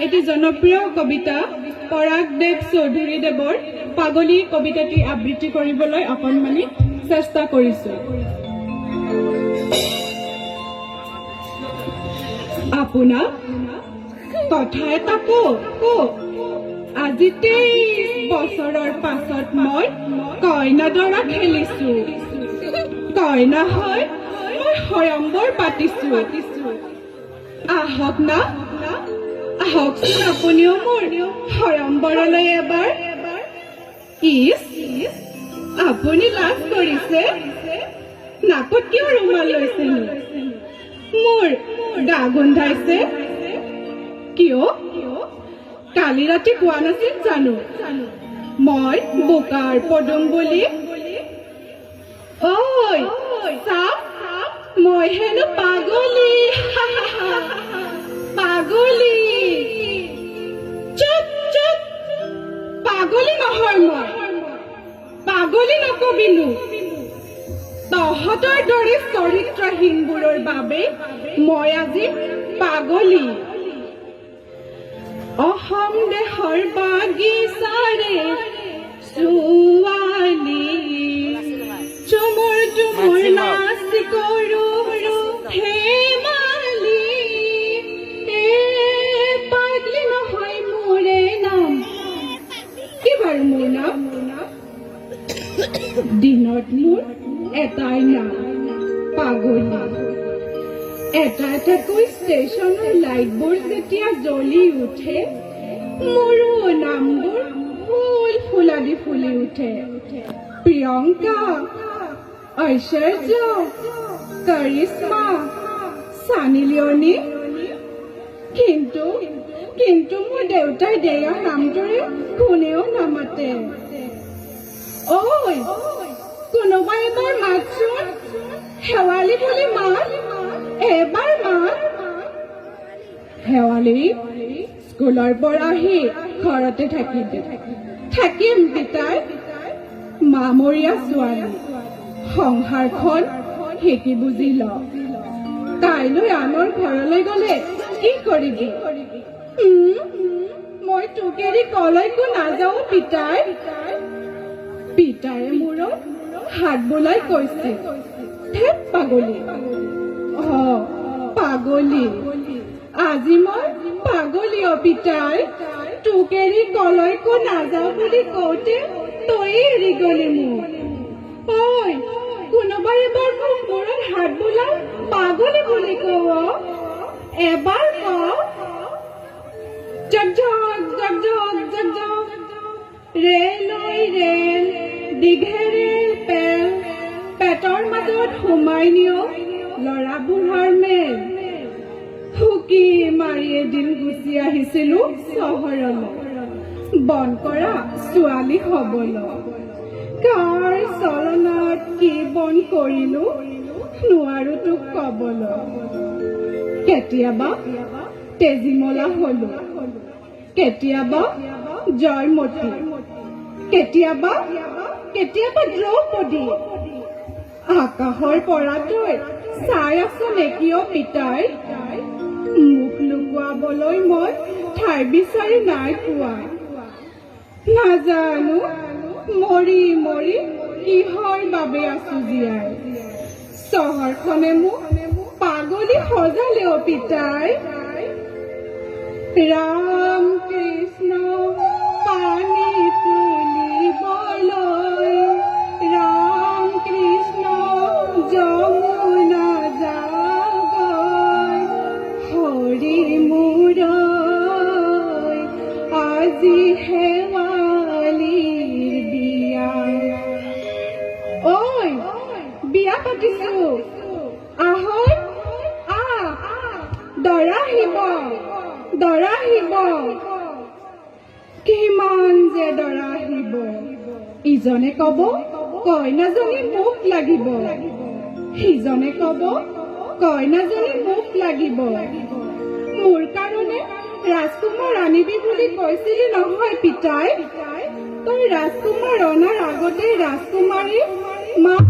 এটি জনপ্ৰিয় কবিতা পৰাগদেৱ চৌধুৰীদেৱৰ পাগলী কবিতাটি আবৃত্তি কৰিবলৈ অকণমানি চেষ্টা কৰিছোঁ। আপোনাক কথা এটা কওঁ, আজি 23 বছৰৰ পাছত মই কইনা দৰা খেলিছোঁ। কইনা হয় মই সয়ম্বৰ পাতিছোঁ। আহক না, আহকচোন আপুনিও মোৰ সয়ম্বৰলৈ এবাৰ। ইছ, আপুনি লাজ কৰিছে? নাকত কিয় ৰুমাল লৈছেনো? মোৰ গা গোন্ধাইছে কিয়? কালি ৰাতি কোৱা নাছিল জানো মই বোকাৰ পদুম বুলি? ঐ চাপ, মই হেনো পাগলী। পাগলী? চুপ চুপ, পাগলী নহয়, মই পাগলী নকবিনো। তহঁতৰ দৰে চৰিত্ৰহীনবোৰৰ বাবে মই আজি পাগলী। অসম দেশৰ বাগিচাৰে ছোৱালী চুমুৰ চুমুৰ নাচ কৰো ধেমালি। পাগলী নহয় মোৰে নাম। কি বাৰু মোৰ নাম? দিনত মোৰ এটাই নাম, পাগলী। এটা এটাকৈ ষ্টেচনৰ লাইটবোৰ যেতিয়া জ্বলি উঠে, মোৰো নামবোৰ ফুল ফুলাদি ফুলি উঠে। প্ৰিয়ংকা, ঐশ্বৰ্য, কৰিশ্মা, ছানী লিঅ'নি। কিন্তু মোৰ দেউতাই দিয়া নামটোৰে কোনেও নামাতে। ঐ কোনোবাই এবাৰ মাতচোন, শেৱালি বুলি মাত, এবাৰ মাত। শেৱালি স্কুলৰ পৰা আহি ঘৰতে থাকিম পিতাই। মামৰীয়া ছোৱালী, সংসাৰখন শিকি বুজি ল। কাইলৈ আনৰ ঘৰলৈ গলে কি কৰিবি? মই তোক এৰি কলৈকো নাযাওঁ পিতাই। পিতায়ে মূৰত হাত বোলাই কৈছে, ধেৎ পাগলী। পাগলী, আজি মই পাগলী। পিতাই তোক এৰি কলৈকো নাযাওঁ বুলি কওঁতে তই এৰি গলি মোক। ঐ কোনোবাই এবাৰ মোক মূৰত হাত বোলাই পাগলী বুলি কওঁ, এবাৰ কওঁ। জগ জগ জগ জগ জগ জগ, ৰেলৈ ৰেল, দীঘেৰে পেল, পেটৰ মাজত সোমাই নিয়ক ল'ৰা বুঢ়াৰ মেল। ফুকি মাৰি এদিন গুচি আহিছিলো চহৰলৈ, বন কৰা ছোৱালী হবলৈ। কাৰ চৰণত কি বন কৰিলো নোৱাৰো তোক কবলৈ। কেতিয়াবা তেজীমলা হলো, কেতিয়াবা জয়মতী, কেতিয়াবা দ্ৰৌপদী। আকাশৰ পৰা তই চাই আছ নেকি পিতাই? মুখ লুকুৱাবলৈ মই ঠাই বিচাৰি নাই পোৱা। নাজানো মৰি মৰি কিহৰ বাবে আছো জীয়াই। চহৰখনে মোক পাগলী সজালে পিতাই। ৰাম কৃষ্ণ পানী তুলিবলৈ, ৰাম কৃষ্ণ যমুনা যাগৈ, হৰি মূৰৈ আজি শেৱালীৰ বিয়া। ঐ বিয়া পাতিছো, আহক দৰা আহিব। কিমান যে দৰা আহিব। ইজনে কব কইনাজনী মোক লাগিব, সিজনে কব কইনাজনী মোক লাগিব। মোৰ কাৰণে ৰাজকুমাৰ আনিবি বুলি কৈছিলি নহয় পিতাই। তই ৰাজকুমাৰ অনাৰ আগতে ৰাজকুমাৰী মাক